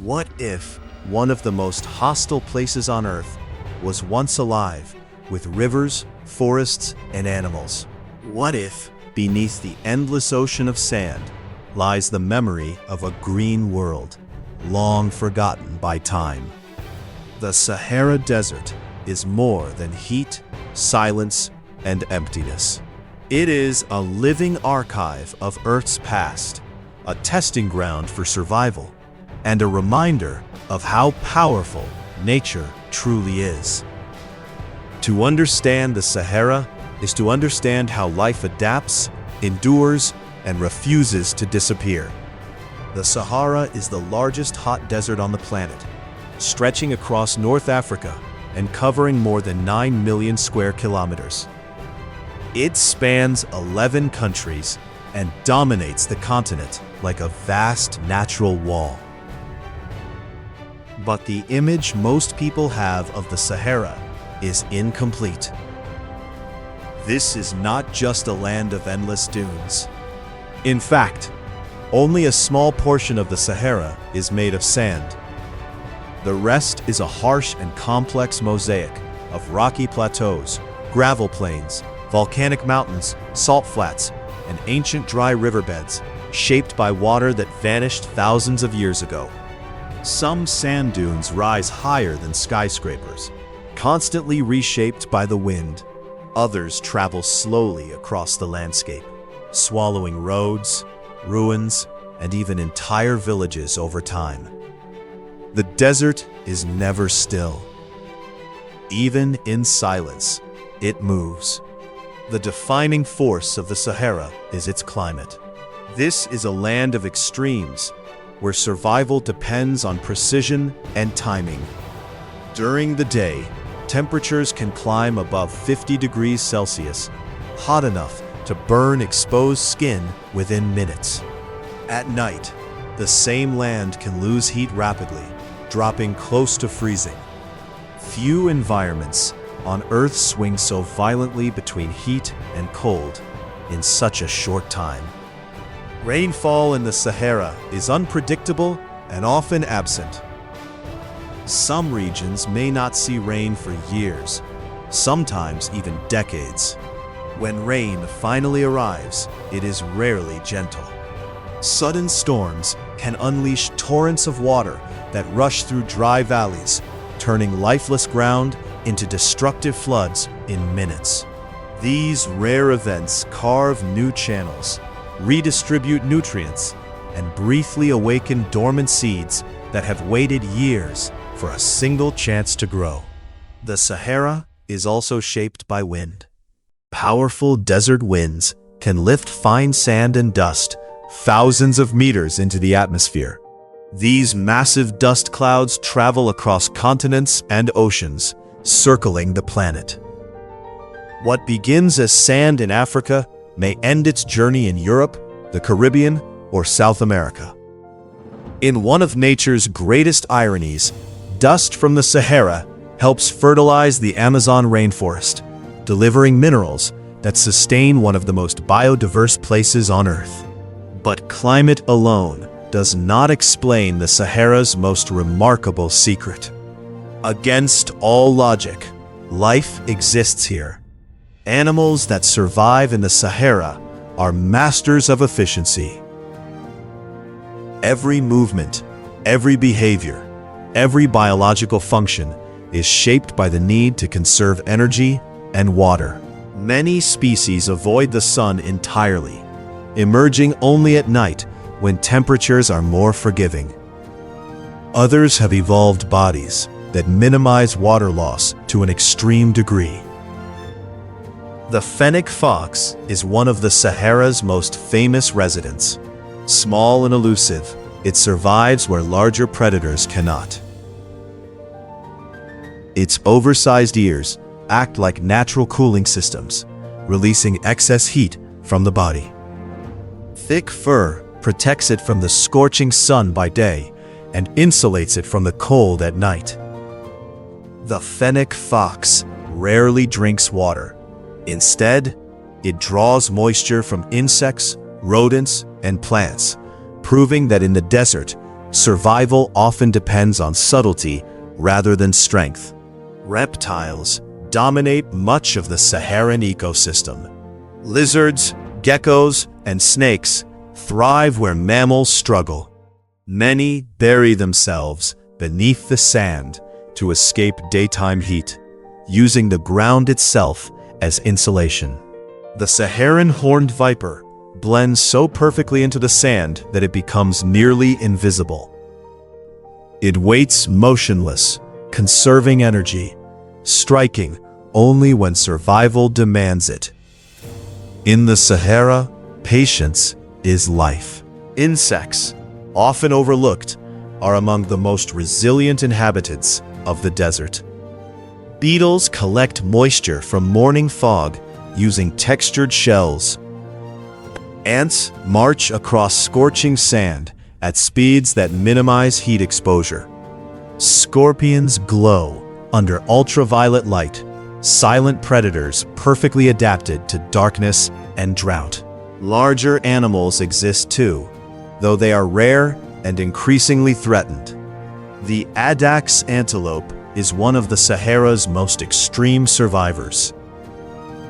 What if one of the most hostile places on Earth was once alive, with rivers, forests, and animals? What if, beneath the endless ocean of sand, lies the memory of a green world, long forgotten by time? The Sahara Desert is more than heat, silence, and emptiness. It is a living archive of Earth's past, a testing ground for survival, and a reminder of how powerful nature truly is. To understand the Sahara is to understand how life adapts, endures, and refuses to disappear. The Sahara is the largest hot desert on the planet, stretching across North Africa and covering more than 9 million square kilometers. It spans 11 countries and dominates the continent like a vast natural wall. But the image most people have of the Sahara is incomplete. This is not just a land of endless dunes. In fact, only a small portion of the Sahara is made of sand. The rest is a harsh and complex mosaic of rocky plateaus, gravel plains, volcanic mountains, salt flats, and ancient dry riverbeds shaped by water that vanished thousands of years ago. Some sand dunes rise higher than skyscrapers, constantly reshaped by the wind. Others travel slowly across the landscape, swallowing roads, ruins, and even entire villages over time. The desert is never still. Even in silence, it moves. The defining force of the Sahara is its climate. This is a land of extremes, where survival depends on precision and timing. During the day, temperatures can climb above 50 degrees Celsius, hot enough to burn exposed skin within minutes. At night, the same land can lose heat rapidly, dropping close to freezing. Few environments on Earth swing so violently between heat and cold in such a short time. Rainfall in the Sahara is unpredictable and often absent. Some regions may not see rain for years, sometimes even decades. When rain finally arrives, it is rarely gentle. Sudden storms can unleash torrents of water that rush through dry valleys, turning lifeless ground into destructive floods in minutes. These rare events carve new channels, redistribute nutrients, and briefly awaken dormant seeds that have waited years for a single chance to grow. The Sahara is also shaped by wind. Powerful desert winds can lift fine sand and dust thousands of meters into the atmosphere. These massive dust clouds travel across continents and oceans, circling the planet. What begins as sand in Africa may end its journey in Europe, the Caribbean, or South America. In one of nature's greatest ironies, dust from the Sahara helps fertilize the Amazon rainforest, delivering minerals that sustain one of the most biodiverse places on Earth. But climate alone does not explain the Sahara's most remarkable secret. Against all logic, life exists here. Animals that survive in the Sahara are masters of efficiency. Every movement, every behavior, every biological function is shaped by the need to conserve energy and water. Many species avoid the sun entirely, emerging only at night when temperatures are more forgiving. Others have evolved bodies that minimize water loss to an extreme degree. The fennec fox is one of the Sahara's most famous residents. Small and elusive, it survives where larger predators cannot. Its oversized ears act like natural cooling systems, releasing excess heat from the body. Thick fur protects it from the scorching sun by day and insulates it from the cold at night. The fennec fox rarely drinks water. Instead, it draws moisture from insects, rodents, and plants, proving that in the desert, survival often depends on subtlety rather than strength. Reptiles dominate much of the Saharan ecosystem. Lizards, geckos, and snakes thrive where mammals struggle. Many bury themselves beneath the sand to escape daytime heat, using the ground itself as insulation. The Saharan horned viper blends so perfectly into the sand that it becomes nearly invisible. It waits motionless, conserving energy, striking only when survival demands it. In the Sahara, patience is life. Insects, often overlooked, are among the most resilient inhabitants of the desert. Beetles collect moisture from morning fog using textured shells. Ants march across scorching sand at speeds that minimize heat exposure. Scorpions glow under ultraviolet light, silent predators perfectly adapted to darkness and drought. Larger animals exist too, though they are rare and increasingly threatened. The Adax antelope is one of the Sahara's most extreme survivors.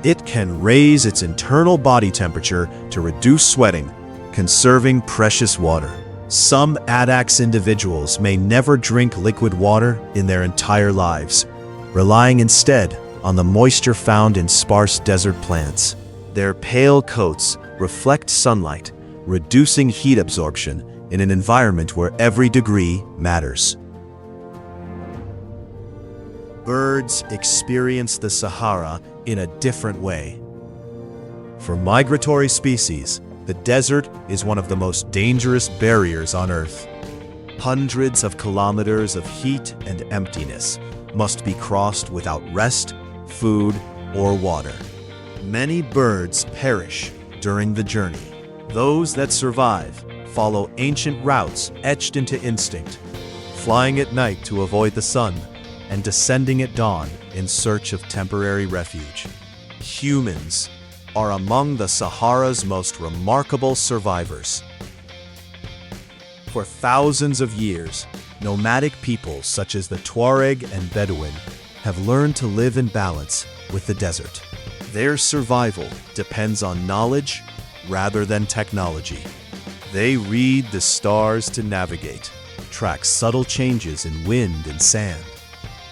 It can raise its internal body temperature to reduce sweating, conserving precious water. Some Adax individuals may never drink liquid water in their entire lives, relying instead on the moisture found in sparse desert plants. Their pale coats reflect sunlight, reducing heat absorption in an environment where every degree matters. Birds experience the Sahara in a different way. For migratory species, the desert is one of the most dangerous barriers on Earth. Hundreds of kilometers of heat and emptiness must be crossed without rest, food, or water. Many birds perish during the journey. Those that survive follow ancient routes etched into instinct, flying at night to avoid the sun and descending at dawn in search of temporary refuge. Humans are among the Sahara's most remarkable survivors. For thousands of years, nomadic peoples such as the Tuareg and Bedouin have learned to live in balance with the desert. Their survival depends on knowledge rather than technology. They read the stars to navigate, track subtle changes in wind and sand,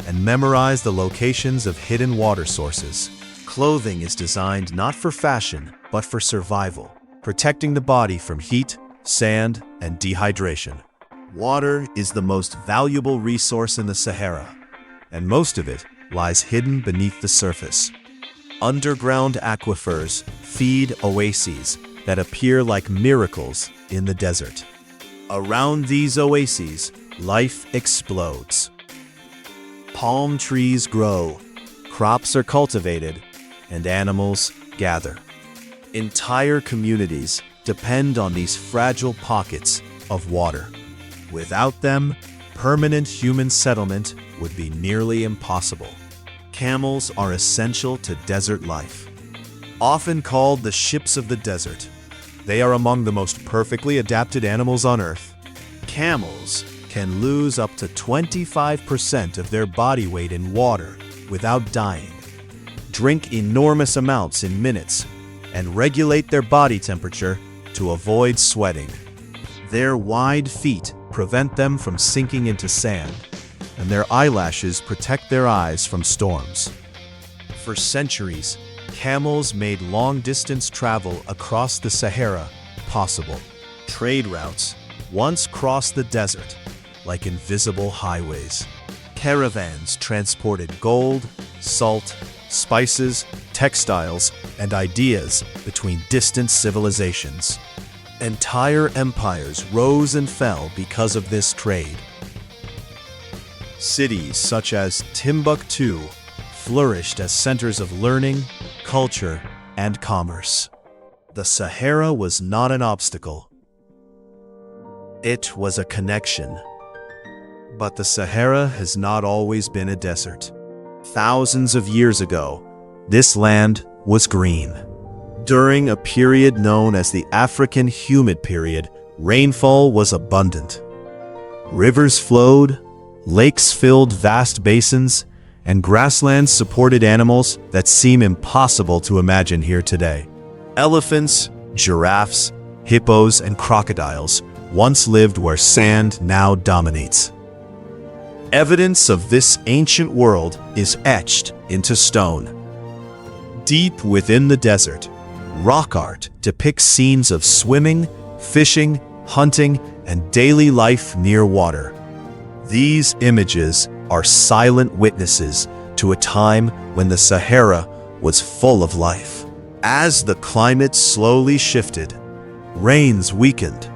and memorize the locations of hidden water sources. Clothing is designed not for fashion, but for survival, protecting the body from heat, sand, and dehydration. Water is the most valuable resource in the Sahara, and most of it lies hidden beneath the surface. Underground aquifers feed oases that appear like miracles in the desert. Around these oases, life explodes. Palm trees grow, crops are cultivated, and animals gather. Entire communities depend on these fragile pockets of water. Without them, permanent human settlement would be nearly impossible. Camels are essential to desert life. Often called the ships of the desert, they are among the most perfectly adapted animals on Earth. Camels can lose up to 25% of their body weight in water without dying, drink enormous amounts in minutes, and regulate their body temperature to avoid sweating. Their wide feet prevent them from sinking into sand, and their eyelashes protect their eyes from storms. For centuries, camels made long-distance travel across the Sahara possible. Trade routes once crossed the desert like invisible highways. Caravans transported gold, salt, spices, textiles, and ideas between distant civilizations. Entire empires rose and fell because of this trade. Cities such as Timbuktu flourished as centers of learning, culture, and commerce. The Sahara was not an obstacle. It was a connection. But the Sahara has not always been a desert. Thousands of years ago, this land was green. During a period known as the African Humid Period, rainfall was abundant. Rivers flowed, lakes filled vast basins, and grasslands supported animals that seem impossible to imagine here today. Elephants, giraffes, hippos, and crocodiles once lived where sand now dominates. Evidence of this ancient world is etched into stone. Deep within the desert, rock art depicts scenes of swimming, fishing, hunting, and daily life near water. These images are silent witnesses to a time when the Sahara was full of life. As the climate slowly shifted, rains weakened,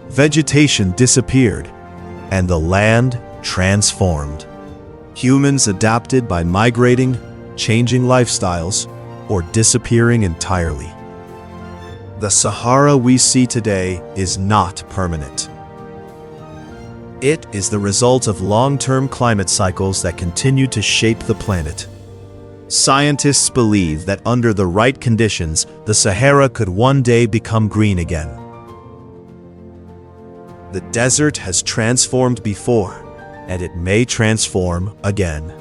vegetation disappeared, and the land transformed. Humans adapted by migrating, changing lifestyles, or disappearing entirely. The Sahara we see today is not permanent. It is the result of long-term climate cycles that continue to shape the planet. Scientists believe that under the right conditions, the Sahara could one day become green again. The desert has transformed before, and it may transform again.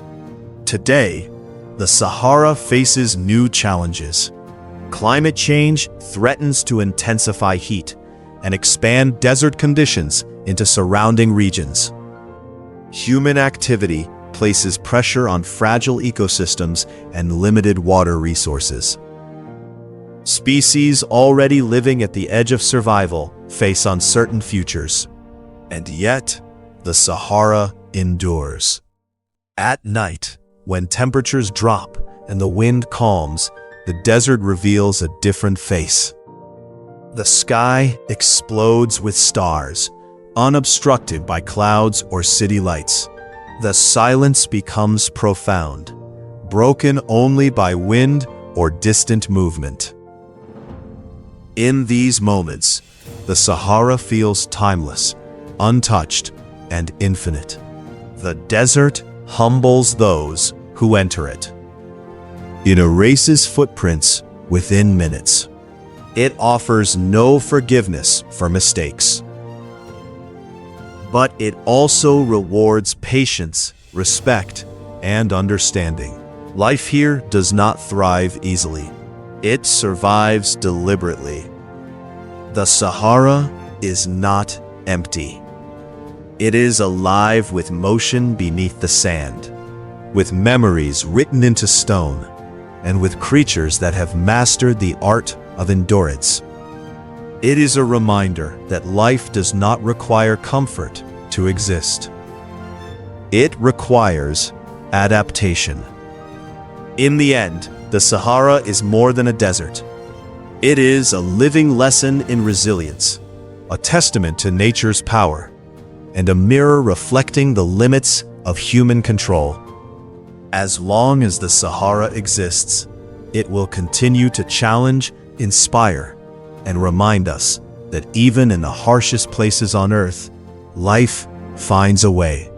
Today, the Sahara faces new challenges. Climate change threatens to intensify heat and expand desert conditions into surrounding regions. Human activity places pressure on fragile ecosystems and limited water resources. Species already living at the edge of survival face uncertain futures. And yet, the Sahara endures. At night, when temperatures drop and the wind calms, the desert reveals a different face. The sky explodes with stars, unobstructed by clouds or city lights. The silence becomes profound, broken only by wind or distant movement. In these moments, the Sahara feels timeless, untouched, and infinite. The desert humbles those who enter it. It erases footprints within minutes. It offers no forgiveness for mistakes. But it also rewards patience, respect, and understanding. Life here does not thrive easily. It survives deliberately. The Sahara is not empty. It is alive with motion beneath the sand, with memories written into stone, and with creatures that have mastered the art of endurance. It is a reminder that life does not require comfort to exist. It requires adaptation. In the end, the Sahara is more than a desert. It is a living lesson in resilience, a testament to nature's power, and a mirror reflecting the limits of human control. As long as the Sahara exists, it will continue to challenge, inspire, and remind us that even in the harshest places on Earth, life finds a way.